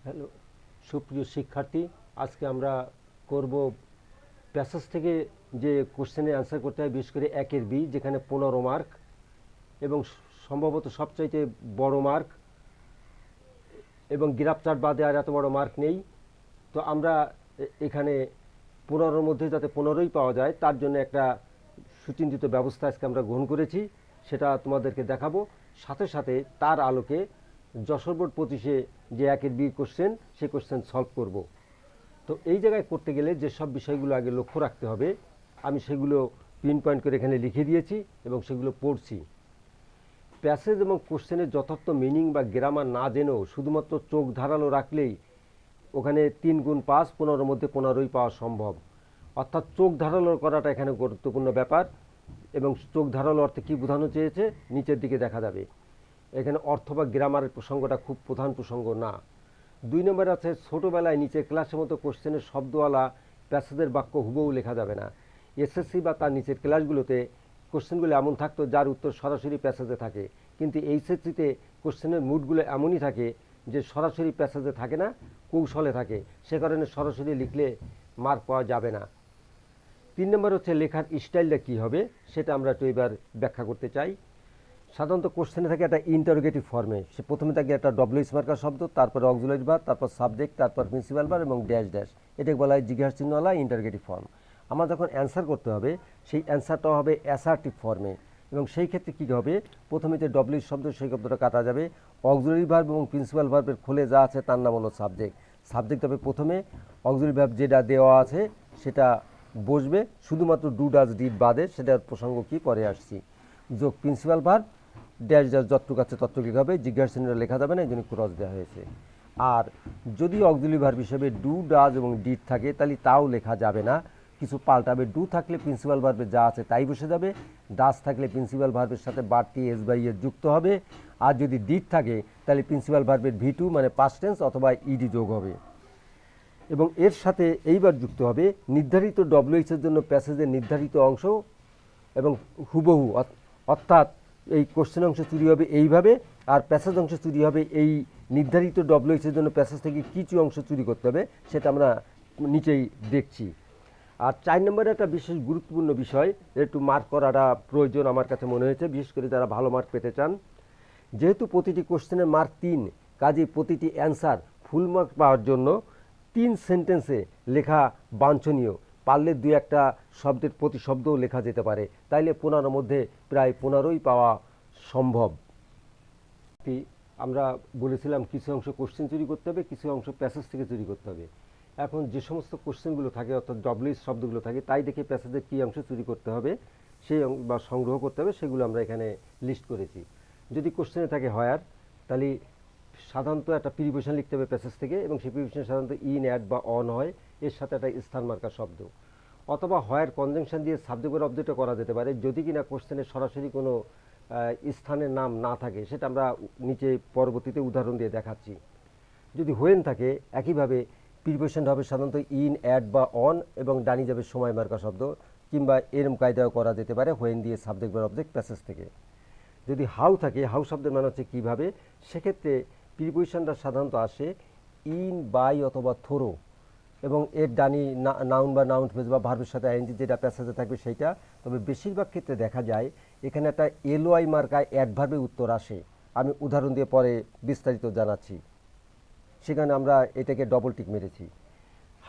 Hello সুপ্রিয় শিক্ষার্থী, আজকে আমরা করব প্যাসেজ থেকে যে কোশ্চেনের অ্যান্সার করতে হয়, বিশেষ করে 1-এর বি, যেখানে 15 মার্ক এবং সম্ভবত সবচাইতে বড় মার্ক, এবং গ্রাফ চার্ট বাদে আর এত বড় মার্ক নেই। তো আমরা এখানে 15-র মধ্যে যাতে 15ই পাওয়া যায় তার জন্য একটা সুচিন্তিত ব্যবস্থা আজকে আমরা গ্রহণ করেছি, সেটা তোমাদেরকে দেখাবো। সাথে সাথে তার আলোকে যশোর বোর্ড 25-এ যে 1-এর বি কোশ্চেন, সেই কোশ্চেন সলভ করব। তো এই জায়গায় করতে গেলে যেসব বিষয়গুলো আগে লক্ষ্য রাখতে হবে, আমি সেগুলো পিন পয়েন্ট করে এখানে লিখে দিয়েছি এবং সেগুলো পড়ছি। প্যাসেজ এবং কোশ্চেনের যথার্থ মিনিং বা গ্রামার না জেনেও শুধুমাত্র চোখ ধারালো রাখলেই ওখানে 3 গুণ 5, 15-র মধ্যে 15ই পাওয়া সম্ভব। অর্থাৎ চোখ ধারালো করাটা এখানে গুরুত্বপূর্ণ ব্যাপার। এবং চোখ ধারালো অর্থে কী বোঝানো চেয়েছে নিচের দিকে দেখা যাবে। এখানে অর্থ বা গ্রামারের প্রসঙ্গটা খুব প্রধান প্রসঙ্গ না। 2 নম্বরে আছে, ছোটোবেলায় নিচে ক্লাসের মতো কোশ্চেনের শব্দওয়ালা প্যাসেজের বাক্য হুবহু লেখা যাবে না। এসএসসি বা তার নিচের ক্লাসগুলোতে কোশ্চেনগুলো এমন থাকতো যার উত্তর সরাসরি প্যাসেজে থাকে, কিন্তু এইচএসসিতে কোশ্চেনের মুডগুলো এমনই থাকে যে সরাসরি প্যাসেজে থাকে না, কৌশলে থাকে। সে কারণে সরাসরি লিখলে মার্ক পাওয়া যাবে না। 3 নম্বর হচ্ছে লেখার স্টাইলটা কী হবে, সেটা আমরা একটু এবার ব্যাখ্যা করতে চাই। সাধারণত কোশ্চেনে থাকে একটা ইন্টারোগেটিভ ফর্মে, সে প্রথমে থাকে একটা ডব্লিউএইচ মার্কার শব্দ, তারপরে অক্সিলারি ভার্ব, তারপর সাবজেক্ট, তারপর প্রিন্সিপাল ভার্ব এবং ড্যাশ ড্যাশ। এটাকে বলা হয় জিজ্ঞাসা চিহ্নওয়ালা ইন্টারোগেটিভ ফর্ম। আমার যখন অ্যান্সার করতে হবে, সেই অ্যান্সারটা হবে অ্যাসার্টিভ ফর্মে, এবং সেই ক্ষেত্রে কী হবে, প্রথমে যে ডব্লিউএইচ শব্দ সেই শব্দটা কাটা যাবে। অক্সিলারি ভার্ব এবং প্রিন্সিপাল ভার্বের খোলে যা আছে তার নাম হলো সাবজেক্ট। সাবজেক্ট হবে প্রথমে, অক্সিলারি ভার্ব যেটা দেওয়া আছে সেটা বসবে, শুধুমাত্র ডু ডাজ ডিড বাদে, সেটার প্রসঙ্গ কি পরে আসছি। যোগ প্রিন্সিপাল ভার্ব, ড্যাশ ড্যাশ যতটুকু আছে ততটুকু হবে, জিজ্ঞাসা চিহ্নটা লেখা যাবে না, এই জন্য ক্রস দেওয়া হয়েছে। আর যদি অক্সিলারি ভার্ব হিসেবে ডু ডাজ এবং ডিড থাকে তাহলে তাও লেখা যাবে না, কিছু পাল্টাবে। ডু থাকলে প্রিন্সিপাল ভার্বে যা আছে তাই বসে যাবে, ডাজ থাকলে প্রিন্সিপাল ভার্বের সাথে বাড়তি এস বাই এর যুক্ত হবে, আর যদি ডিড থাকে তাহলে প্রিন্সিপাল ভার্বের ভি2 মানে পাস্ট টেন্স অথবা ইডি যোগ হবে। এবং এর সাথে এইবার যুক্ত হবে নির্ধারিত ডব্লিউএইচ এর জন্য প্যাসেজের নির্ধারিত অংশ, এবং হুবহু, অর্থাৎ এই কোশ্চেন অংশ চুরি হবে এইভাবে, আর প্যাসেজ অংশ চুরি হবে এই নির্ধারিত ডব্লিউএইচ এর জন্য প্যাসেজ থেকে কিছু অংশ চুরি করতে হবে, সেটা আমরা নিচেই দেখছি। আর 4 নম্বরে একটা বিশেষ গুরুত্বপূর্ণ বিষয়, একটু মার্ক করাটা প্রয়োজন আমার কাছে মনে হয়েছে, বিশেষ করে যারা ভালো মার্ক পেতে চান। যেহেতু প্রতিটি কোশ্চেনের মার্ক 3, কাজেই প্রতিটি অ্যান্সার ফুল মার্ক পাওয়ার জন্য 3 সেন্টেন্সে লেখা বাঞ্ছনীয়। পারলে 2-1টা শব্দের প্রতি শব্দও লেখা যেতে পারে, তাইলে 15-র মধ্যে প্রায় 15ই পাওয়া সম্ভব। আমরা বলেছিলাম কিছু অংশ কোশ্চেন চুরি করতে হবে, কিছু অংশ প্যাসেজ থেকে চুরি করতে হবে। এখন যে সমস্ত কোশ্চেনগুলো থাকে, অর্থাৎ ডব্লিউএইচ শব্দগুলো থাকে, তাই দেখে প্যাসেজের কী অংশ চুরি করতে হবে সেই বা সংগ্রহ করতে হবে, সেগুলো আমরা এখানে লিস্ট করেছি। যদি কোশ্চেনে থাকে হোয়ার, তাহলে সাধারণত একটা প্রিপোজিশন লিখতে হবে প্যাসেজ থেকে, এবং সেই প্রিপোজিশন সাধারণত ইন, অ্যাট বা অন হয়, এর সাথে একটা স্থান মার্কার শব্দ। অথবা হোয়ার কনজাংশন দিয়ে সাবজেক্ট বা অবজেক্টও করা যেতে পারে, যদি কিনা কোশ্চেনে সরাসরি কোনো স্থানের নাম না থাকে, সেটা আমরা নিচে পরবর্তীতে উদাহরণ দিয়ে দেখাচ্ছি। যদি হোয়েন থাকে, একইভাবে প্রিপোজিশনটা হবে সাধারণত ইন, অ্যাট বা অন, এবং ডানি যাবে সময় মার্কা শব্দ, কিংবা এরম কায়দাও করা যেতে পারে হোয়েন দিয়ে সাবজেক্ট বা অবজেক্ট প্যাসেজ থেকে। যদি হাউ থাকে, হাউ শব্দের মানে হচ্ছে কীভাবে, সেক্ষেত্রে প্রিপোজিশনটা সাধারণত আসে ইন, বাই অথবা থ্রো, এবং এর ডানি নাউন বা নাউন ফ্রেজ বা ভার্বের সাথে আইএনজি যেটা প্যাসেজে থাকবে সেইটা। তবে বেশিরভাগ ক্ষেত্রে দেখা যায় এখানে একটা এলওয়াই মার্কায় অ্যাডভার্বের উত্তর আসে, আমি উদাহরণ দিয়ে পরে বিস্তারিত জানাচ্ছি। সেখানে আমরা এটাকে ডবল টিক মেরেছি।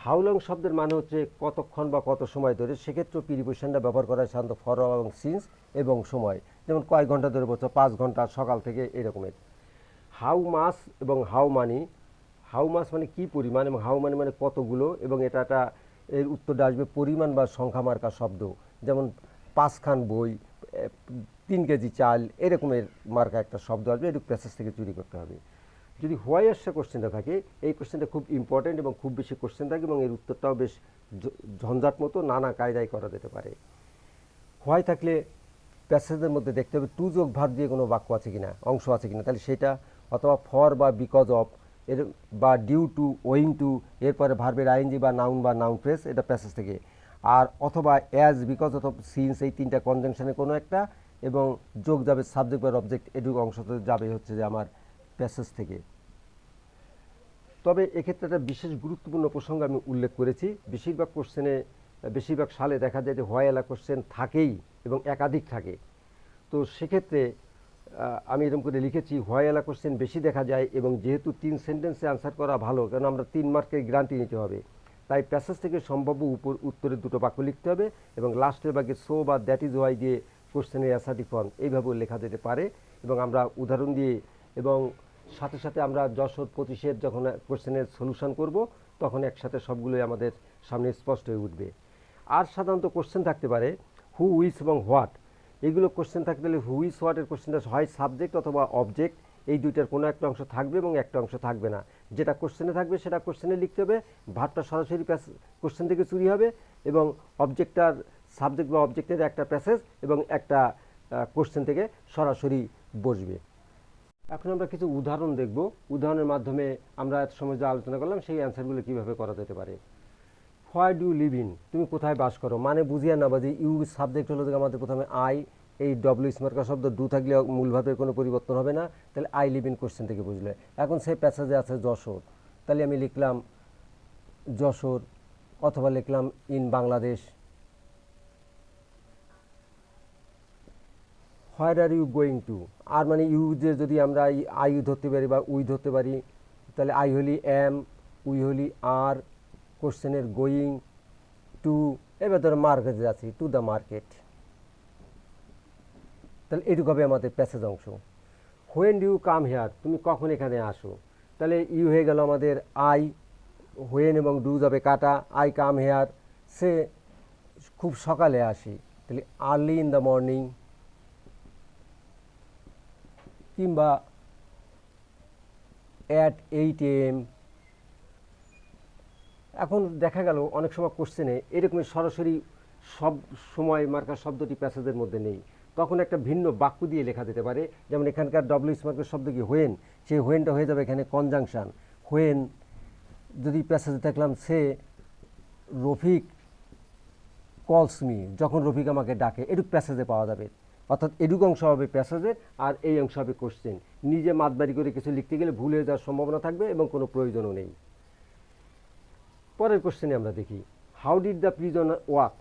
হাউ লং শব্দের মানে হচ্ছে কতক্ষণ বা কত সময় ধরে, সেক্ষেত্রে প্রিপোজিশনটা ব্যবহার করা হয় সাধারণত ফর এবং সিন্স এবং সময়, যেমন কয়েক ঘন্টা ধরে বলছো, 5 ঘন্টা, সকাল থেকে, এরকমের। হাউ মাস এবং হাউ মানি, হাউ মাস মানে কী পরিমাণ, এবং হাউ মানি মানে কতগুলো, এবং এটা একটা এর উত্তরটা আসবে পরিমাণ বা সংখ্যা মার্কা শব্দ, যেমন 5 খান বই, 3 কেজি চাল, এরকমের মার্কা একটা শব্দ আসবে, এটুকু প্যাসেজ থেকে চুরি করতে হবে। যদি হোয়াই আসছে কোশ্চেনটা থাকে, এই কোশ্চেনটা খুব ইম্পর্টেন্ট এবং খুব বেশি কোশ্চেন থাকে, এবং এর উত্তরটাও বেশ ঝঞ্ঝাট মতো নানা কায়দায় করা যেতে পারে। হোয়াই থাকলে প্যাসেজের মধ্যে দেখতে হবে টু যোগ ভার্ব দিয়ে কোনো বাক্য আছে কিনা, অংশ আছে কিনা, তাহলে সেটা, অথবা ফর বা বিকজ অফ এর, বা ডিউ টু, ওয়িং টু, এরপরে ভার্বের আইএনজি বা নাউন ফ্রেজ, এটা প্যাসেজ থেকে। আর অথবা অ্যাজ, বিকজ অথবা সিন্স, এই 3টা কনজাংশনের কোনো একটা, এবং যোগ যাবে সাবজেক্ট বা অবজেক্ট, এটুকু অংশ তো যাবে হচ্ছে যে আমার প্যাসেজ থেকে। তবে এক্ষেত্রে একটা বিশেষ গুরুত্বপূর্ণ প্রসঙ্গ আমি উল্লেখ করেছি। বেশিরভাগ কোশ্চেনে, বেশিরভাগ সালে দেখা যায় যে হোয়াই এলা কোশ্চেন থাকেই এবং একাধিক থাকে। তো সেক্ষেত্রে আমি এরকম করে লিখেছি হোয়াই এলা কোশ্চেন বেশি দেখা যায়, এবং যেহেতু 3 সেন্টেন্সে আনসার করা ভালো, কারণ আমরা 3 মার্কের গ্যারান্টি নিতে হবে, তাই প্যাসেজ থেকে সম্ভাব্য উত্তরের 2টো বাক্য লিখতে হবে এবং লাস্টের ভাগে সো বা দ্যাট ইজ ওয়াই দিয়ে কোশ্চেনের অ্যাসার্টিভ ফর্ম এইভাবেও লেখা যেতে পারে। এবং আমরা উদাহরণ দিয়ে এবং সাথে সাথে আমরা যশোর 25-এর যখন কোশ্চেনের সলিউশন করব, তখন একসাথে সবগুলোই আমাদের সামনে স্পষ্ট হয়ে উঠবে। আর সাধারণত কোশ্চেন থাকতে পারে হু, উইচ এবং হোয়াট। এইগুলো কোশ্চেন থাকতে গেলে হু, উইচ, হোয়াটের কোশ্চেনটা হয় সাবজেক্ট অথবা অবজেক্ট, এই দুইটার কোনো একটা অংশ থাকবে এবং একটা অংশ থাকবে না। যেটা কোশ্চেনে থাকবে সেটা কোশ্চেনে লিখতে হবে, ভাবটা সরাসরি কোশ্চেন থেকে চুরি হবে এবং অবজেক্টটার, সাবজেক্ট বা অবজেক্টের একটা প্যাসেজ এবং একটা কোশ্চেন থেকে সরাসরি বসবে। এখন আমরা কিছু উদাহরণ দেখব। উদাহরণের মাধ্যমে আমরা এত সময় যে আলোচনা করলাম সেই অ্যান্সারগুলো কীভাবে করা যেতে পারে। হোয়াই ডু লিভ ইন, তুমি কোথায় বাস করো, মানে বুঝিয়ে না বাজি ইউ সাবজেক্ট হলো যে আমাদের প্রথমে আই, এই ডব্লিউ স্মার্কার শব্দ ডু থাকলে মূল ভাবের কোনো পরিবর্তন হবে না, তাহলে আই লিভ ইন কোশ্চেন থেকে বুঝলে। এখন সেই প্যাসেজে আছে যশোর, তাহলে আমি লিখলাম যশোর, অথবা লিখলাম in Bangladesh. Where are you going to, আর মানে ইউ যে যদি আমরা আই ধরতে পারি বা উই ধরতে পারি, তাহলে আই হলি এম, উই হলি আর, কোশ্চেনের গোয়িং টু, এবার ধরো মার্কেটে যাচ্ছি, টু দ্য মার্কেট, তাহলে এটুকু হবে আমাদের প্যাসেজ অংশ। When do you come here, তুমি কখন এখানে আসো, তাহলে ইউ হয়ে গেল আমাদের আই, হোয়েন এবং ডু যাবে কাটা, আই কাম হেয়ার, সে খুব সকালে আসি, তাহলে আর্লি ইন দ্য মর্নিং, কিংবা অ্যাট 8 AM। এখন দেখা গেল অনেক সময় কোশ্চেনে এরকমই সরাসরি সব সময় মার্কার শব্দটি প্যাসেজের মধ্যে নেই, তখন একটা ভিন্ন বাক্য দিয়ে লেখা যেতে পারে। যেমন এখানকার ডব্লিউ মার্কের শব্দ কি হোয়েন, সেই হোয়েনটা হয়ে যাবে এখানে কনজাংশন। হোয়েন যদি প্যাসেজে দেখলাম সে রফিক কলস মি, যখন রফিক আমাকে ডাকে, এটুক প্যাসেজে পাওয়া যাবে। অর্থাৎ এটুক অংশ হবে প্যাসেজের আর এই অংশ হবে কোশ্চেন। নিজে মাতবাড়ি করে কিছু লিখতে গেলে ভুল হয়ে যাওয়ার সম্ভাবনা থাকবে এবং কোনো প্রয়োজনও নেই। পরের কোশ্চেনে আমরা দেখি how did the prisoner walk,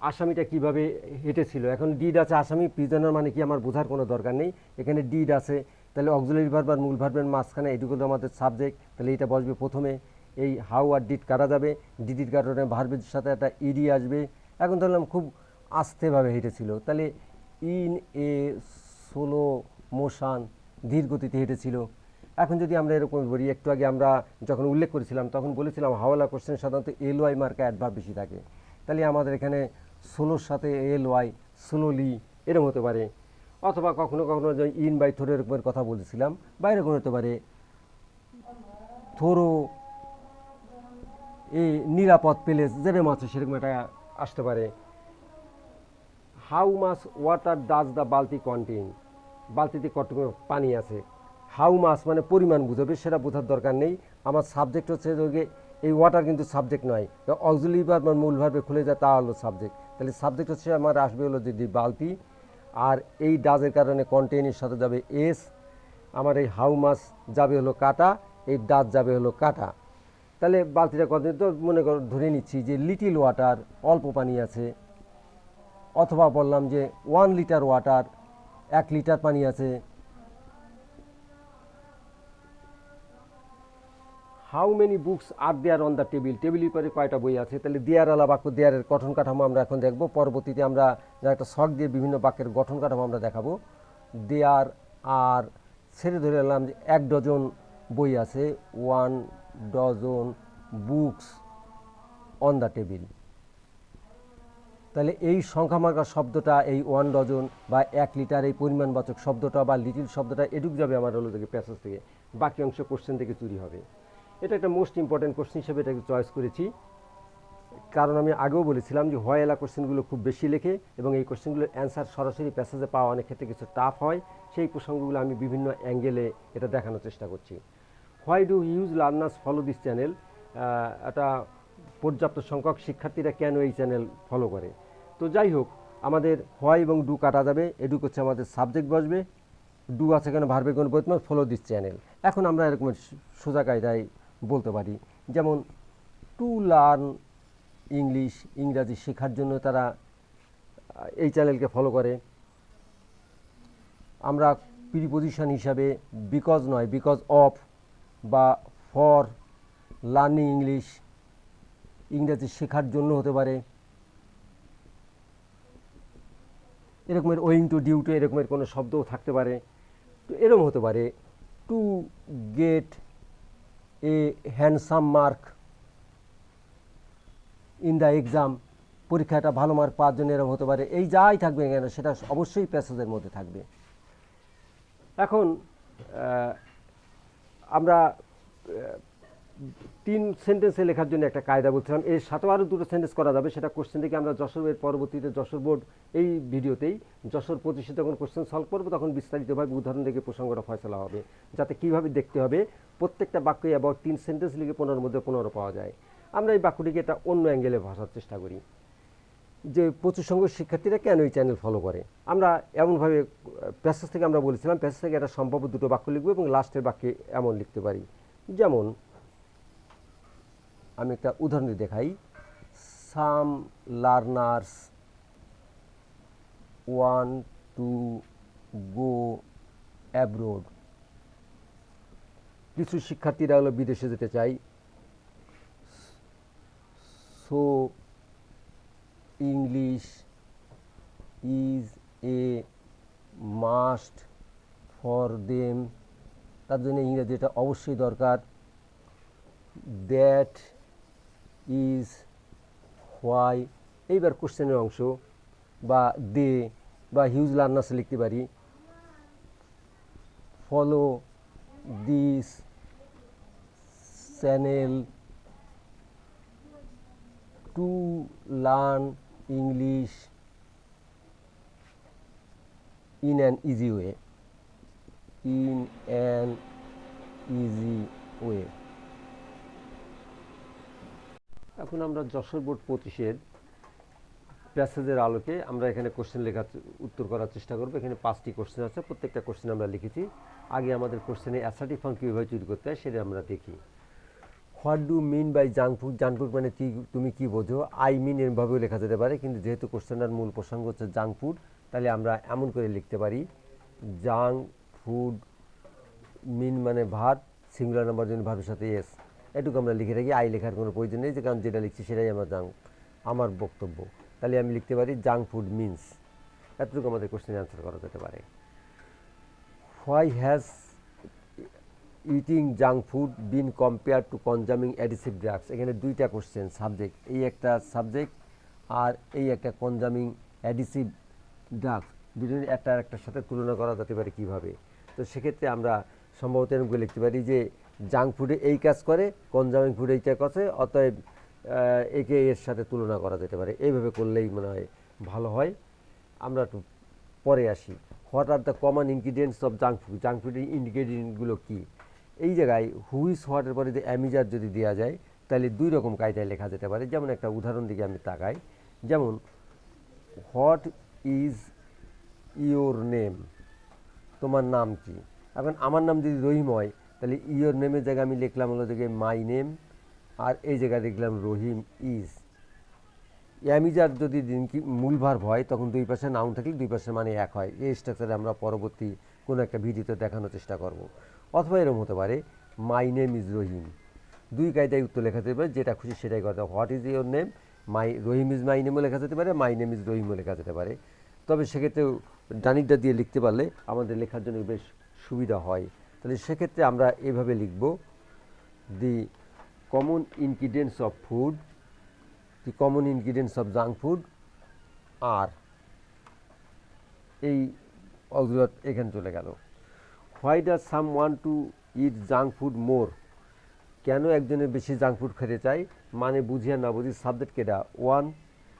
আসামিটা কিভাবে হেঁটেছিল। এখন ডিড আছে আসামি, প্রিজনার মানে কি আমার বোঝার কোনো দরকার নেই, এখানে ডিড আছে, তাহলে অক্সিলারি ভার্ব আর মূল ভার্বের মাঝখানে এটুকু আমাদের সাবজেক্ট, তাহলে এটা বসবে প্রথমে। এই হাউ আর ডিড কাটা যাবে, ডিডির কারণে ভার্বের সাথে একটা ইডি আসবে। এখন ধরলাম খুব আস্তেভাবে হেঁটেছিল, তাহলে ইন এ স্লো মোশন, ধীর গতিতে হেঁটেছিল। এখন যদি আমরা এরকম বলি, একটু আগে আমরা যখন উল্লেখ করেছিলাম তখন বলেছিলাম হাওয়ালা কোশ্চেন সাধারণত এল ওয়াই মার্কা অ্যাডভার্ব বেশি থাকে, তাহলে আমাদের এখানে স্লোর সাথে এল ওয়াই, স্লোলি এরকম হতে পারে। অথবা কখনো কখনো যে ইন বাই থ্রো এরকমের কথা বলেছিলাম, বা এরকম হতে পারে থ্রো এই নিরাপদ প্লেস, যেরকম আছে সেরকম একটা আসতে পারে। How much water does the বালতি কন্টেইন, বালতিতে কতটুকু পানি আছে। হাউ মাছ মানে পরিমাণ বুঝাবে, সেটা বোঝার দরকার নেই। আমার সাবজেক্ট হচ্ছে যে এই ওয়াটার কিন্তু সাবজেক্ট নয়, অক্সিলারি ভার্ব বা মূল ভার্বে খুলে যায় তা হলো সাবজেক্ট, তাহলে সাবজেক্ট হচ্ছে আমার আসবে হলো যে বালতি, আর এই ডাজের কারণে কন্টেইনের সাথে যাবে এস, আমার এই হাউ মাছ যাবে হলো কাটা, এই ডাজ যাবে হলো কাটা। তাহলে বালতিটা কত, তো মনে কর ধরে নিচ্ছি যে লিটিল ওয়াটার, অল্প পানি আছে, অথবা বললাম যে 1 লিটার ওয়াটার, 1 লিটার পানি আছে। How many books are there on the table, টেবিলের পরে কয়টা বই আছে, তাহলে দেয়ার আলা বাক্য, দেয়ারের গঠন কাঠামো আমরা এখন দেখব। পরবর্তীতে আমরা একটা শখ দিয়ে বিভিন্ন বাক্যের গঠন কাঠামো আমরা দেখাবো। দেয়ার আর ছেড়ে ধরে এলাম যে 1 ডজন বই আছে, 1 dozen books on the table. তাহলে এই সংখ্যা মার্কা শব্দটা, এই 1 ডজন বা 1 লিটার, এই পরিমাণবাচক শব্দটা বা লিটিল শব্দটা এটুক যাবে আমার হলো থেকে প্যাসেজ থেকে, বাকি অংশ কোশ্চেন থেকে চুরি হবে। এটা একটা মোস্ট ইম্পর্টেন্ট কোশ্চেন হিসেবে এটাকে চয়েস করেছি, কারণ আমি আগেও বলেছিলাম যে হয় এলা কোশ্চেনগুলো খুব বেশি লেখে এবং এই কোশ্চেনগুলোর অ্যান্সার সরাসরি প্যাসেজে পাওয়া অনেক ক্ষেত্রে কিছু টাফ হয়। সেই প্রসঙ্গগুলো আমি বিভিন্ন অ্যাঙ্গেলে এটা দেখানোর চেষ্টা করছি। Why do huge learners follow this channel, একটা পর্যাপ্ত সংখ্যক শিক্ষার্থীরা কেন এই চ্যানেল ফলো করে। তো যাই হোক, আমাদের হোয়াই এবং ডু কাটা যাবে, এডুক হচ্ছে আমাদের সাবজেক্ট বসবে, ডু আছে কেন ভার্বের কোনো বৈতমান, ফলো দিস চ্যানেল। এখন আমরা এরকম সোজা কায়দায় বলতে পারি, যেমন টু লার্ন ইংলিশ, ইংরাজি শেখার জন্য তারা এই চ্যানেলকে ফলো করে। আমরা প্রিপোজিশন হিসাবে বিকজ নয়, বিকজ অফ বা ফর লার্নিং ইংলিশ, ইংরাজি শেখার জন্য হতে পারে। এরকমের ওয়িং টু, ডিউ টু এরকমের কোনো শব্দও থাকতে পারে। তো এরকম হতে পারে to get a handsome mark in the exam, পরীক্ষাটা ভালো মার্ক পাওয়ার জন্য এরকম হতে পারে। এই যাই থাকবে কেন সেটা অবশ্যই প্যাসেজের মধ্যে থাকবে। এখন আমরা 3 সেন্টেন্সে লেখার জন্য একটা কায়দা বলছিলাম, এর সাথেও আরও 2টো সেন্টেন্স করা যাবে। সেটা কোশ্চেন থেকে আমরা যশোরের পরবর্তীতে যশোর বোর্ড এই ভিডিওতেই যশোর 25-এ যখন কোশ্চেন সলভ করবো তখন বিস্তারিতভাবে উদাহরণ থেকে প্রসঙ্গটা ফয়সলা হবে, যাতে কীভাবে দেখতে হবে প্রত্যেকটা বাক্যই অ্যাবাউট 3 সেন্টেন্স লিখে 15-এর মধ্যে 15 পাওয়া যায়। আমরা এই বাক্যটিকে একটা অন্য অ্যাঙ্গেলে ভাষার চেষ্টা করি, যে প্রচুর সংখ্যক শিক্ষার্থীরা কেন এই চ্যানেল ফলো করে। আমরা এমনভাবে প্যাসেজ থেকে আমরা বলেছিলাম, প্যাসেজ থেকে একটা সম্ভাব্য 2টো বাক্য লিখবো এবং লাস্টের বাক্যে এমন লিখতে পারি। যেমন আমি একটা উদাহরণ দেখাই, some learners want to go abroad, কিছু শিক্ষার্থীরা হলো বিদেশে যেতে চাই। So English is a must for them, তার জন্য ইংরেজিটা অবশ্যই দরকার। দ্যাট ইজ হোয়াই, এইবার কোশ্চেনের অংশ বা দে বা হিউজ লার্নার্স লিখতে পারি। Follow this channel to learn English in an easy way, in an easy way. এখন আমরা যশোর বোর্ড 25-এর প্যাসেজের আলোকে আমরা এখানে কোশ্চেন লেখার উত্তর করার চেষ্টা করবো। এখানে 5টি কোশ্চেন আছে, প্রত্যেকটা কোশ্চেন আমরা লিখেছি। আগে আমাদের কোশ্চেনে অ্যাসার্টিভ ফর্ম কীভাবে তৈরি করতে হয় সেটা আমরা দেখি। What do mean by junk food, junk food মানে তুমি কি বোঝো। আই মিন এরভাবেও লেখা যেতে পারে, কিন্তু যেহেতু কোশ্চেনটার মূল প্রসঙ্গ হচ্ছে জাঙ্ক ফুড, তাহলে আমরা এমন করে লিখতে পারি, জাঙ্ক ফুড মিন মানে ভাত, সিঙ্গুলার নাম্বার জন্য ভাবের সাথে এস, এটুকু আমরা লিখে রাখি। আই লেখার কোনো প্রয়োজন নেই, যে কারণ যেটা লিখছি সেটাই আমার বক্তব্য। তাহলে আমি লিখতে পারি জাঙ্ক ফুড মিনস, এতটুকু আমাদের কোশ্চেনে অ্যান্সার করা যেতে পারে। Why has eating junk food been compare to consuming অ্যাডিসিভ ড্রাগস, এখানে 2টা কোশ্চেন, সাবজেক্ট, এই একটা সাবজেক্ট আর এই একটা কনজামিং অ্যাডিসিভ ড্রাগস, দুজনের একটা একটার সাথে তুলনা করা যেতে পারে কীভাবে। তো সেক্ষেত্রে আমরা সম্ভবত এরকম লিখতে পারি যে জাঙ্ক ফুডে এই কাজ করে, কনজামিং ফুড এইটা করে, অতএব একে এর সাথে তুলনা করা যেতে পারে। এইভাবে করলেই মনে হয় ভালো হয়। আমরা একটু পরে আসি। What are the common ingredients of junk food, junk ফুডের ইনগ্রিডিয়েন্টগুলো কী। এই জায়গায় হুইস হোয়াটের পরে যে অ্যামিজার যদি দেওয়া যায় তাহলে 2 রকম কায়দায় লেখা যেতে পারে। যেমন একটা উদাহরণ দিকে আমি তাকাই, যেমন হোয়াট ইজ ইয়োর নেম, তোমার নাম কি। এখন আমার নাম যদি রহিম হয় তাহলে ইয়োর নেমের জায়গায় আমি লিখলাম হলো যে মাই নেম, আর এই জায়গায় লিখলাম রহিম ইজ। অ্যামিজার যদি মূল ভার্ব হয় তখন 2 পাশে নাউন থাকলে 2 পাশে মানে এক হয়। এই স্ট্রাকচারে আমরা পরবর্তী কোনো একটা ভিডিওতে দেখানোর চেষ্টা করব। অথবা এরকম হতে পারে মাই নেম ইজ রহিম, 2 কায়দায় উত্তর লেখা যেতে পারে, যেটা খুশি সেটাই করতে। What is your name, Rahim is my নেমও লেখা যেতে পারে, মাই নেম ইজ রহিমও লেখা যেতে পারে। তবে সেক্ষেত্রে ডানিটা দিয়ে লিখতে পারলে আমাদের লেখার জন্য বেশ সুবিধা হয়। তাহলে সেক্ষেত্রে আমরা এভাবে লিখব, the common ingredients of food, the common ingredients of junk food আর এই অগ্রত এখানে চলে গেল। Why does someone to eat junk food more, কেন একজনের বেশি জাঙ্ক ফুড খেতে চাই, মানে বুঝিয়া না বুঝি সাবজেক্ট কেটা ওয়ান,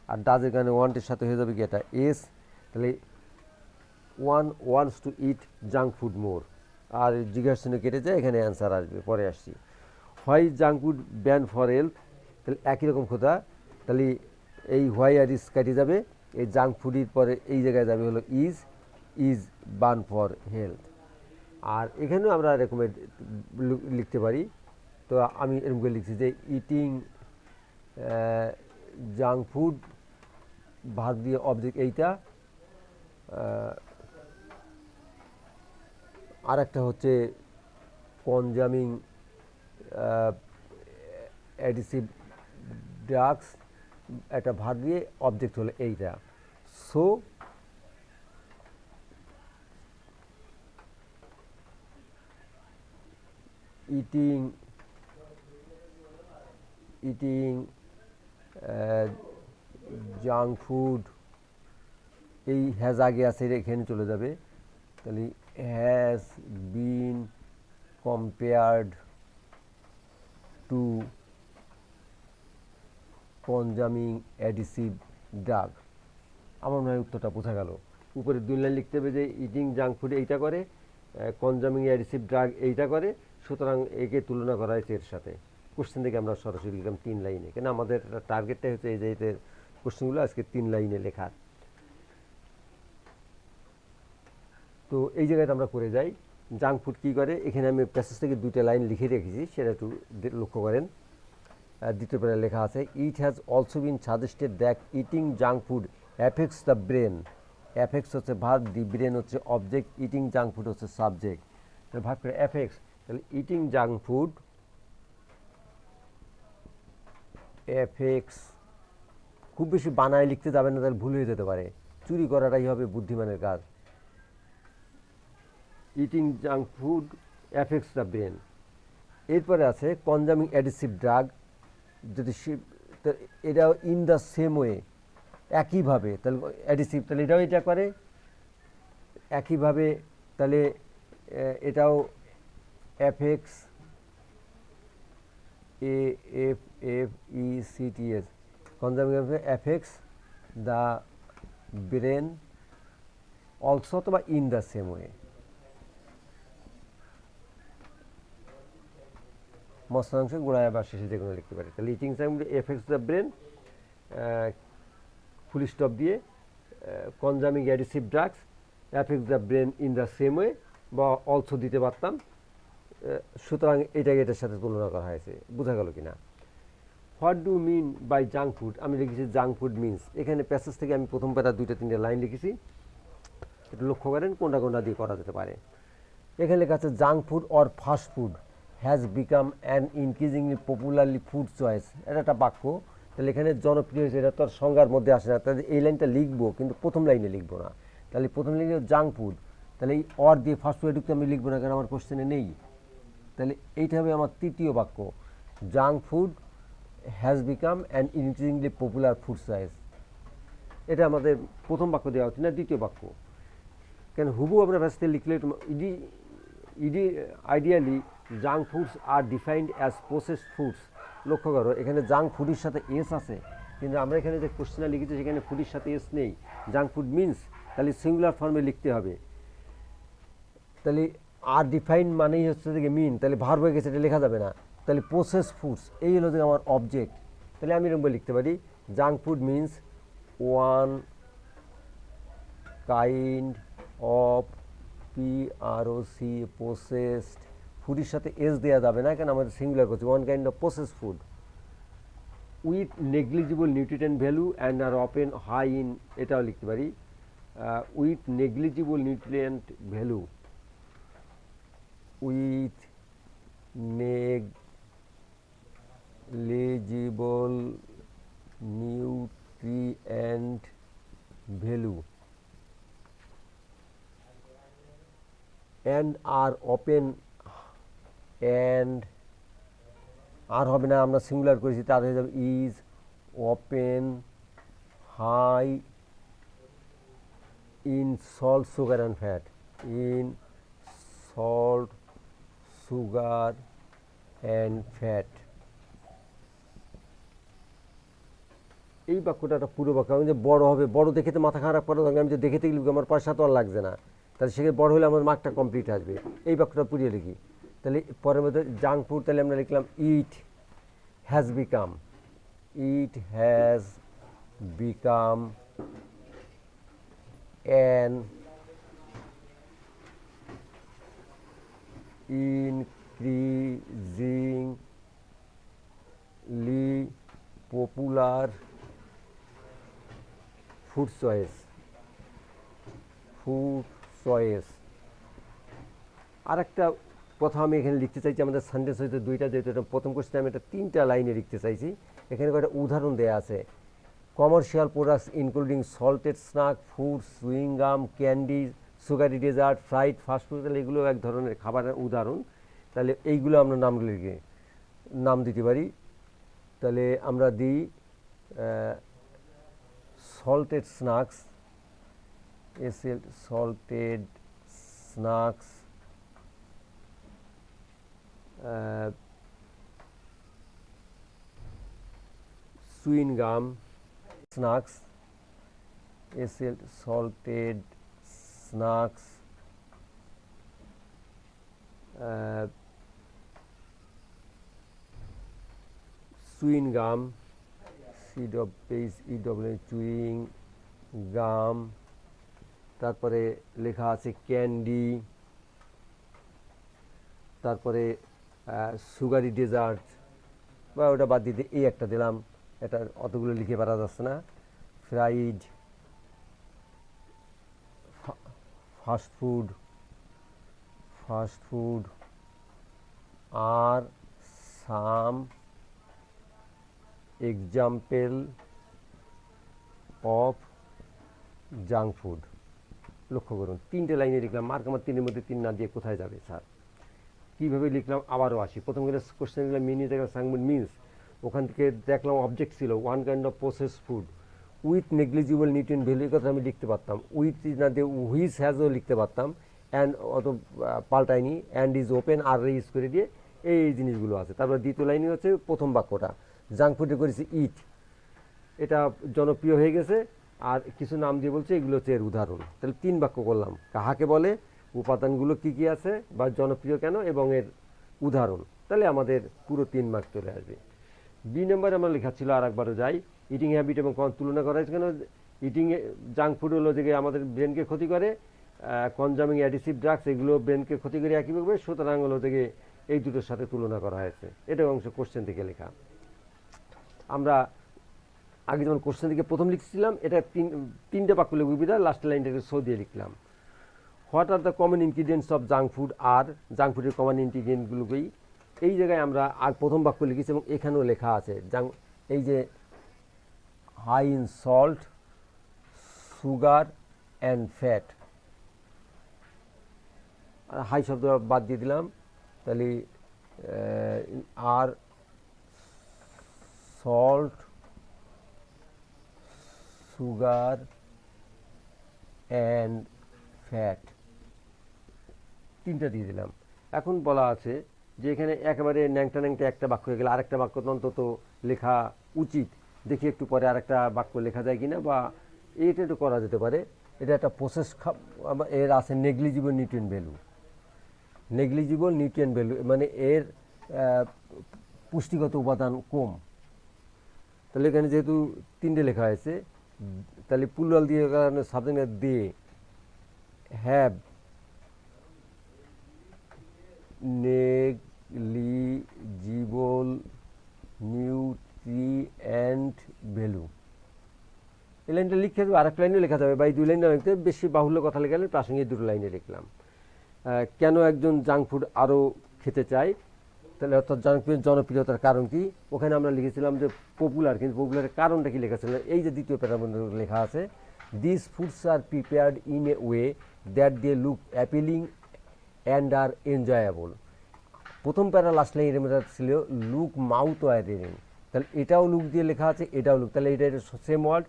আর ডাজের কারণে ওয়ানটির সাথে হয়ে যাবে কি এটা এস, তাহলে one wants to eat junk food more, আর জিজ্ঞাসা কেটে যায়, এখানে অ্যান্সার আসবে, পরে আসছি। Why junk food ban for health, তাহলে একই রকম কথা, তাহলে এই হোয়াই আর ইজ কেটে যাবে, এই জাঙ্ক ফুডের পরে এই জায়গায় যাবে হলো ইজ বান ফর হেলথ। আর এখানেও আমরা এরকমের লিখতে পারি। তো আমি এরকম করে লিখছি যে ইটিং জাঙ্ক ফুড, ভার্ব দিয়ে অবজেক্ট এইটা, আর একটা হচ্ছে কনজামিং অ্যাডিসিভ ড্রাগস, একটা ভার্ব দিয়ে অবজেক্ট হলো এইটা। সো ইটিং জাঙ্ক ফুড, এই হ্যাজ আগে আছে, এখানে চলে যাবে। তাহলে has been compared to consuming অ্যাডিসিভ ড্রাগ। আমার মনে হয় উত্তরটা বোঝা গেল। উপরে 2 লাইন লিখতে হবে যে ইটিং জাঙ্ক ফুড এইটা করে, কনজামিং অ্যাডিসিভ ড্রাগ এইটা করে, সুতরাং একে তুলনা করা হয়েছে এর সাথে। কোশ্চেন থেকে আমরা সরাসরি লিখলাম 3 লাইনে, কেন আমাদের টার্গেটটাই হচ্ছে এই যে এদের কোশ্চেনগুলো আজকে 3 লাইনে লেখার। তো এই জায়গাটা আমরা করে যাই। জাঙ্ক ফুড কী করে, এখানে আমি প্যাসেজ থেকে 2টা লাইন লিখে রেখেছি, সেটা একটু লক্ষ্য করেন। দ্বিতীয় পেজে লেখা আছে it has also been suggested that eating junk food affects the brain. Affects হচ্ছে ভার্ব, দি ব্রেন হচ্ছে অবজেক্ট, ইটিং জাঙ্ক ফুড হচ্ছে সাবজেক্ট। তাহলে ভার্ব করে অ্যাফেক্টস, তাহলে ইটিং জাঙ্ক ফুড অ্যাফেক্টস, খুব বেশি বানায় লিখতে যাবেন না, তাহলে ভুল হয়ে যেতে পারে। চুরি করাটাই হবে বুদ্ধিমানের কাজ। Eating junk food affects the brain. এরপরে আছে কনজামিং অ্যাডিসিভ ড্রাগ, যদি এটাও ইন দ্য সেম ওয়ে, একইভাবে, তাহলে অ্যাডিসিভ, তাহলে এটাও এটা করে একইভাবে, তাহলে এটাও affects, AFFECTS, consuming affects the brain also, অথবা ইন দ্য সেম ওয়ে। মস্তাংশ গোড়ায় বা শেষে যে কোনো লিখতে পারে। তাহলে eating effects the brain, full stop দিয়ে কনজামিং অ্যাডিসিভ drugs affects the brain in the same way, বা অলসো দিতে পারতাম। সুতরাং এটাকে এটার সাথে তুলনা করা হয়েছে। বোঝা গেল কি না? What do mean by junk food, আমি লিখেছি জাঙ্ক ফুড মিনস। এখানে প্যাসেজ থেকে আমি প্রথম প্যারা 2-3 লাইন লিখেছি, একটু লক্ষ্য করেন কোনটা কোনটা দিয়ে করা যেতে পারে। এখানে লেখা আছে junk food or fast food has become an increasingly popularly food choice. এটা একটা বাক্য, তাহলে এখানে জনপ্রিয় হয়েছে, এটা তো আর সংজ্ঞার মধ্যে আসে না। তাহলে এই লাইনটা লিখবো, কিন্তু প্রথম লাইনে লিখবো না। তাহলে প্রথম লাইনে জাঙ্ক ফুড, তাহলে এই অর দিয়ে ফাস্ট ফুড ঢুকতে আমি লিখবো না, কারণ আমার কোশ্চেনে নেই। তাহলে এইটা হবে আমার তৃতীয় বাক্য, junk food has become an increasingly popular food choice. এটা আমাদের প্রথম বাক্য দেওয়া হচ্ছে না, দ্বিতীয় বাক্য। কেন হুবু আমরা ভাষাতে লিখলে আইডিয়ালি জাঙ্ক ফুডস আর ডিফাইন্ড অ্যাজ প্রসেসড ফুডস। লক্ষ্য করো এখানে জাঙ্ক ফুডের সাথে এস আছে, কিন্তু আমরা এখানে যে কোশ্চেনটা লিখেছি সেখানে ফুডের সাথে এস নেই। জাঙ্ক ফুড মিনস, তাহলে সিঙ্গুলার ফর্মে লিখতে হবে। তাহলে আর ডিফাইন্ড মানেই হচ্ছে যে মিন, তাহলে ভার্ব হয়ে গেছে, এটা লেখা যাবে না। তাহলে প্রসেস ফুডস, এই হলো যে আমার অবজেক্ট। তাহলে আমি এরকম লিখতে পারি junk food means one kind of PROC processed, ফুডের সাথে এস দেওয়া যাবে না, কেন আমাদের সিঙ্গুলার করছে, one kind of process food with negligible nutrient value and are often high in, এটাও লিখতে পারি with negligible nutrient value, with negligible nutrient value and are often, and are হবে না, আমরা সিঙ্গুলার করেছি, তার হয়ে যাবে is often high in salt sugar and fat, in salt sugar and fat. এই বাক্যটা একটা পুরো বাক্য। আমি যে বড় হবে, বড় দেখে তো মাথা খারাপ করার দরকার, আমি যে দেখে লিখবো আমার পয়সা তো আর লাগছে না, তাহলে সেখানে বড় হলে আমার মার্কটা কমপ্লিট আসবে। এই বাক্যটা পুড়িয়ে লিখি। তাহলে পরের মধ্যে জাঙ্ক ফুড, তাহলে আমরা লিখলাম it has become, it has become an increasingly popular food choice. আর একটা কথা আমি এখানে লিখতে চাইছি, আমাদের সেন্টেন্স হয়তো দুইটা, যেহেতু এটা প্রথম কোশ্চেন আমি এটা 3টা লাইনে লিখতে চাইছি। এখানে কয়েকটা উদাহরণ দেওয়া আছে। Commercial products including salted snack food, chewing gum, candy, sugary dessert, fried fast food, তাহলে এগুলো এক ধরনের খাবারের উদাহরণ। তাহলে এইগুলো আমরা নাম দিতে পারি। তাহলে আমরা দিই salted snacks, salted snacks, chewing gum, snacks, salted snacks, chewing gum, chewing gum, তারপরে লেখা আছে ক্যান্ডি, তারপরে সুগারি ডেজার্ট, বা ওটা বাদ দিতে এই একটা দিলাম, এটা অতগুলো লিখে পারা যাচ্ছে না। ফ্রাইড ফাস্টফুড আর some example of junk food. লক্ষ্য করুন 3টে লাইনে লিখলাম, মার্ক আমার 3-এর মধ্যে 3 না দিয়ে কোথায় যাবে স্যার? কীভাবে লিখলাম আবারও আসি। প্রথম গেলে কোশ্চেন লিখলাম মিনি জায়গায় সাংমুন মিন্স, ওখান থেকে দেখলাম অবজেক্ট ছিল one kind of process food with negligible nutrient value, এই কথা আমি লিখতে পারতাম। উইথ না দিয়ে হুইচ হ্যাজও লিখতে পারতাম, অ্যান্ড অত পাল্টায়নি, অ্যান্ড ইজ ওপেন আর ইউজ করে দিয়ে এই জিনিসগুলো আছে। তারপর দ্বিতীয় লাইনে হচ্ছে প্রথম বাক্যটা, জাঙ্ক ফুডে করেছি ইট, এটা জনপ্রিয় হয়ে গেছে, আর কিছু নাম দিয়ে বলছে এগুলো হচ্ছে এর উদাহরণ। তাহলে 3 বাক্য করলাম, কাহাকে বলে, উপাদানগুলো কী কী আছে বা জনপ্রিয় কেন, এবং এর উদাহরণ। তাহলে আমাদের পুরো 3 মার্ক চলে আসবে। বি নাম্বারে আমরা লেখা ছিল, আর একবারও যাই, ইটিং হ্যাবিট এবং তুলনা করা হয়েছে কেন। ইটিং জাঙ্ক ফুড হলো যে আমাদের ব্রেনকে ক্ষতি করে, কনজামিং অ্যাডিসিভ ড্রাগস এগুলো ব্রেনকে ক্ষতি করে একইভাবে, সুতরাং হলো থেকে এই দুটোর সাথে তুলনা করা হয়েছে। এটা অংশ কোশ্চেন থেকে লেখা। আমরা আগে যেমন কোশ্চেন থেকে প্রথম লিখছিলাম, এটা 3টে বাক্য লিখব, বিধায় লাস্টের লাইনটাকে সো দিয়ে লিখলাম। What are the common ingredients of junk food, আর জাঙ্ক ফুডের কমন ইনগ্রিডিয়েন্টগুলোকেই এই জায়গায় আমরা আর প্রথম বাক্য লিখেছি, এবং এখানেও লেখা আছে এই যে high in salt, sugar and fat, high শব্দ বাদ দিয়ে দিলাম। তাহলে আর সল্ট, সুগার অ্যান্ড ফ্যাট, 3টা দিয়ে দিলাম। এখন বলা আছে যে এখানে একেবারে ন্যাংটা একটা বাক্য হয়ে গেলে আরেকটা বাক্য অন্তত লেখা উচিত। দেখি একটু পরে আরেকটা বাক্য লেখা যায় কিনা, বা এটা একটু করা যেতে পারে। এটা একটা প্রসেস, এর আছে negligible nutrient value. Negligible nutrient value মানে এর পুষ্টিগত উপাদান কম। তাহলে এখানে যেহেতু 3টে লেখা হয়েছে, তাহলে প্লুরাল দিয়ে কারণে সাবজেক্ট দিয়ে হ্যাভ নেগলিজিবল নিউট্রিয়েন্ট ভ্যালু, এই লাইনটা লিখে দেবে। আরেক লাইনে লেখা যাবে, বা এই 2 লাইনে লিখতে বেশি বাহুল্য কথা লেখালে প্রাসঙ্গিক 2টো লাইনে লিখলাম। কেন একজন জাঙ্ক ফুড আরও খেতে চায়, তাহলে অর্থাৎ জাঙ্ক ফুডের জনপ্রিয়তার কারণ কি, ওখানে আমরা লিখেছিলাম যে পপুলার, কিন্তু পপুলারের কারণটা কি লেখা ছিল, এই যে দ্বিতীয় প্যারার মধ্যে লেখা আছে, this foods are prepared in a way that they look appealing and are enjoyable. প্রথম প্যারা লাস্ট লাইনের মধ্যে ছিল লুক মাউথ ওয়ারিং, তাহলে এটাও লুক দিয়ে লেখা আছে, এটাও লুক, তাহলে এটা সেম ওয়ার্ড।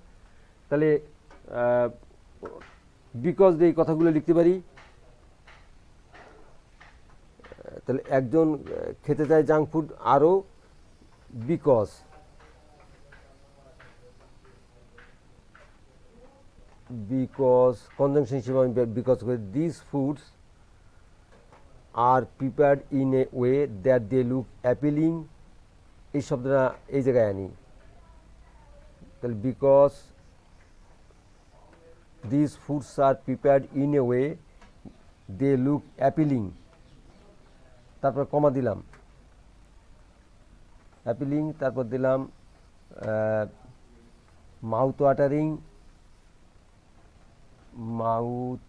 তাহলে বিকজ দিয়ে এই কথাগুলো লিখতে পারি। তাহলে একজন খেতে চায় জাঙ্ক ফুড আরও, বিকজ কনজাংশন হিসেবে আমি বিকজ করে, this foods are prepared in a way that they look appealing, এই শব্দটা এই জায়গায় আনি। তাহলে because this foods are prepared in a way they look appealing তারপর কমা দিলাম, অ্যাপিলিং, তারপর দিলাম mouth watering, mouth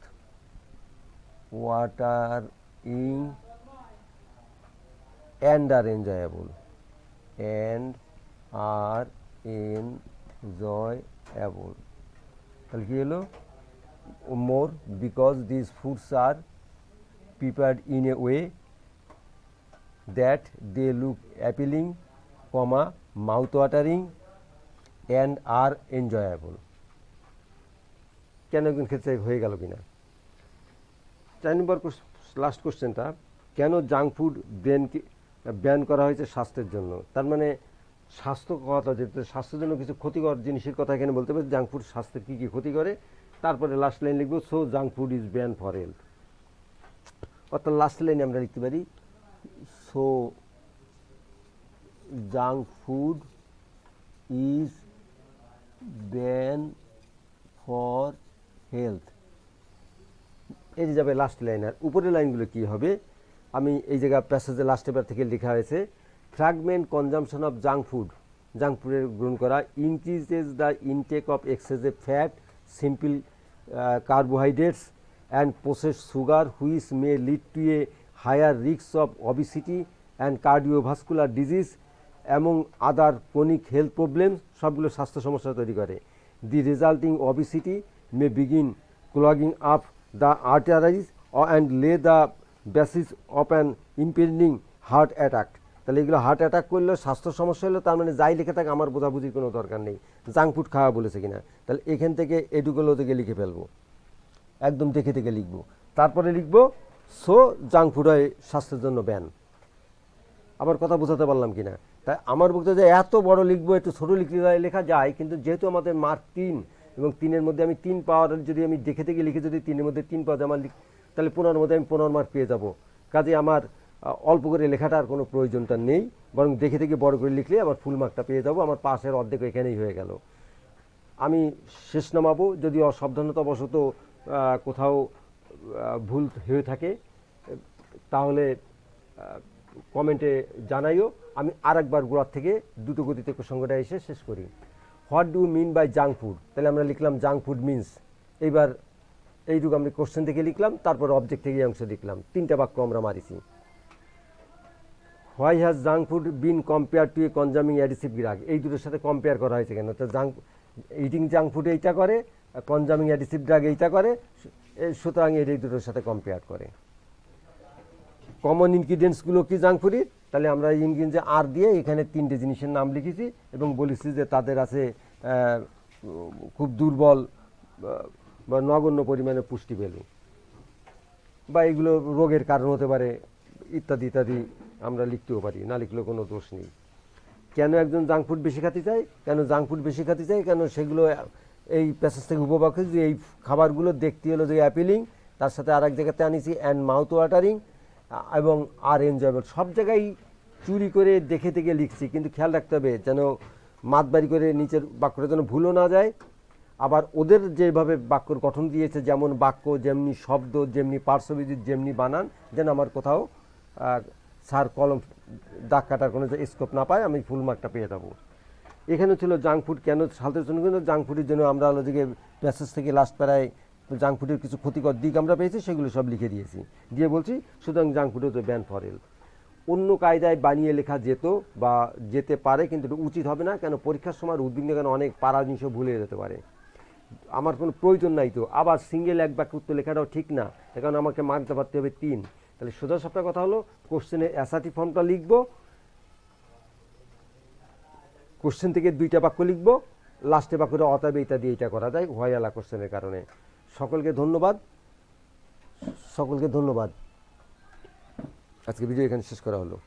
watering and are enjoyable, and are enjoyable. তাহলে কী হলো? More because this foods are prepared in a way that they look appealing, comma, mouth-watering and are enjoyable. কেন একজন ক্ষেত্রে হয়ে গেল কিনা? 4 নম্বর লাস্ট কোশ্চেনটা, কেন জাঙ্ক ফুড ব্যান করা হয়েছে স্বাস্থ্যের জন্য? তার মানে স্বাস্থ্য কথা, যেহেতু স্বাস্থ্যের জন্য কিছু ক্ষতিকর জিনিসের কথা এখানে বলতে পারে, জাঙ্ক ফুড স্বাস্থ্যের কী কী ক্ষতি করে, তারপরে লাস্ট লাইন লিখবো so junk food is ban for health. অর্থাৎ লাস্ট লাইনে আমরা লিখতে পারি so junk food is ban for health, এই যে যাবে লাস্ট লাইন। আর উপরের লাইনগুলো কী হবে? আমি এই জায়গা প্যাসেজে লাস্ট পেপার থেকে লেখা হয়েছে, ফ্র্যাগমেন্ট কনজামশন অফ জাঙ্ক ফুডের গ্রহণ করা increases the intake of excessive fat, simple carbohydrates and processed sugar, which may lead to a higher risk of obesity and cardiovascular disease among other chronic health problems, সবগুলো স্বাস্থ্য সমস্যা তৈরি করে। The resulting obesity may begin clogging up the arteries and lay the basis of an impending heart attack. তাহলে এগুলো heart attack করলেও স্বাস্থ্য সমস্যা হলো, তার মানে যাই লিখে থাকে আমার বোঝাবুঝির কোনো দরকার নেই, জাঙ্ক ফুড খাওয়া বলেছে কিনা। তাহলে এখান থেকে এটুকুলো থেকে লিখে ফেলবো, একদম দেখে দেখে লিখবো। তারপরে লিখবো সো জাঙ্ক ফুড হয় স্বাস্থ্যের জন্য ব্যান। আবার কথা বোঝাতে পারলাম কিনা? তাই আমার বলতে যে এত বড় লিখবো, একটু ছোটো লিখলে লেখা যায়, কিন্তু যেহেতু আমাদের মার্ক 3 এবং 3-এর মধ্যে আমি 3 পাওয়ার, যদি আমি দেখে দেখে লিখে যদি 3-এর মধ্যে 3 পাওয়া যায় আমার, তাহলে 15-এর মধ্যে আমি 15 মার্ক পেয়ে যাব। কাজে আমার অল্প করে লেখাটার কোনো প্রয়োজনটা নেই, বরং দেখে দেখে বড় করে লিখলে আমার ফুল মার্কটা পেয়ে যাব। আমার পাশের অর্ধেক এখানেই হয়ে গেল। আমি শেষ নামাবো, যদি অসাবধানতাবশত কোথাও ভুল হয়ে থাকে তাহলে কমেন্টে জানাইও। আমি আরেকবার গোড়ার থেকে দ্রুত গতিতে প্রসঙ্গটা এসে শেষ করি। What do mean by junk food? তাহলে আমরা লিখলাম জাঙ্ক ফুড মিনস। এইবার এইটুকু আমি কোশ্চেন থেকে লিখলাম, তারপর অবজেক্ট থেকে এই অংশ লিখলাম, 3টা বাক্য আমরা মারিছি। Why has junk food been compare to a consuming অ্যাডিসিভ ড্রাগ? এই দুটোর সাথে কম্পেয়ার করা হয়েছে কেন? তো ইটিং জাঙ্ক ফুড এইটা করে, কনজামিং অ্যাডিসিভ ড্রাগ এইটা করে, সুতরাং এই দুটোর সাথে কম্পেয়ার করে। কমন ইনগ্রিডিয়েন্টসগুলো কি জাঙ্ক ফুডের? তাহলে আমরা ইনগ্রিডিয়েন্টে আর দিয়ে এখানে 3টে জিনিসের নাম লিখেছি এবং বলেছি যে তাদের আছে খুব দুর্বল বা নগণ্য পরিমাণে পুষ্টি ভ্যালু, বা এগুলো রোগের কারণ হতে পারে, ইত্যাদি ইত্যাদি আমরা লিখতেও পারি, না লিখলেও কোনো দোষ নেই। কেন একজন জাঙ্ক ফুড বেশি খেতে চায়? কেন জাঙ্ক ফুড বেশি খেতে চায়? কেন সেগুলো এই প্যাসেজ থেকে উপভোগ হয়েছে যে এই খাবারগুলো দেখতে হলো যে অ্যাপিলিং, তার সাথে আরেক জায়গাতে আনিছি অ্যান্ড মাউথ ওয়াটারিং এবং আর এনজয়েবল। সব জায়গায় চুরি করে দেখে দেখে লিখছি, কিন্তু খেয়াল রাখতে হবে যেন মাতবাড়ি করে নিচের বাক্যটা যেন ভুলও না যায়। আবার ওদের যেভাবে বাক্যর গঠন দিয়েছে, যেমন বাক্য, যেমনি শব্দ, যেমনি পার্শ্ববিদ্যুৎ, যেমনি বানান, যেন আমার কোথাও স্যার কলম দাগ কাটার কোনো স্কোপ না পায়, আমি ফুল মার্কটা পেয়ে যাবো। এখানে ছিল জাঙ্ক ফুড কেন স্বাস্থ্যের জন্য, কিন্তু জাঙ্ক ফুডের জন্য আমরা হলো যে প্যাসেজ থেকে লাস্ট প্যারায় জাঙ্ক ফুডের কিছু ক্ষতিকর দিক আমরা পেয়েছি, সেগুলো সব লিখে দিয়েছি, দিয়ে বলছি সুতরাং জাঙ্ক ফুড হচ্ছে ব্যান ফর হেলথ। অন্য কায়দায় বানিয়ে লেখা যেত বা যেতে পারে, কিন্তু এটা উচিত হবে না। কেন? পরীক্ষার সময় উদ্বিগ্ন, কেন অনেক পারা জিনিসও ভুলে যেতে পারে। আমার কোনো প্রয়োজন নাই তো। আবার সিঙ্গেল এক বাক্য উত্তর লেখাটাও ঠিক না, কারণ আমাকে মার্কটা পারতে হবে 3। তাহলে সোজা সাপটা কথা হলো কোশ্চেনের অ্যাসার্টিভ ফর্মটা লিখবো, কোশ্চেন থেকে 2টা বাক্য লিখবো, লাস্টে বাক্যটা অতএব এইটা দিয়ে এটা করা যায় হোয়াইলা কোশ্চেনের কারণে। সকলকে ধন্যবাদ, সকলকে ধন্যবাদ। আজকে ভিডিও এখানে শেষ করা হলো।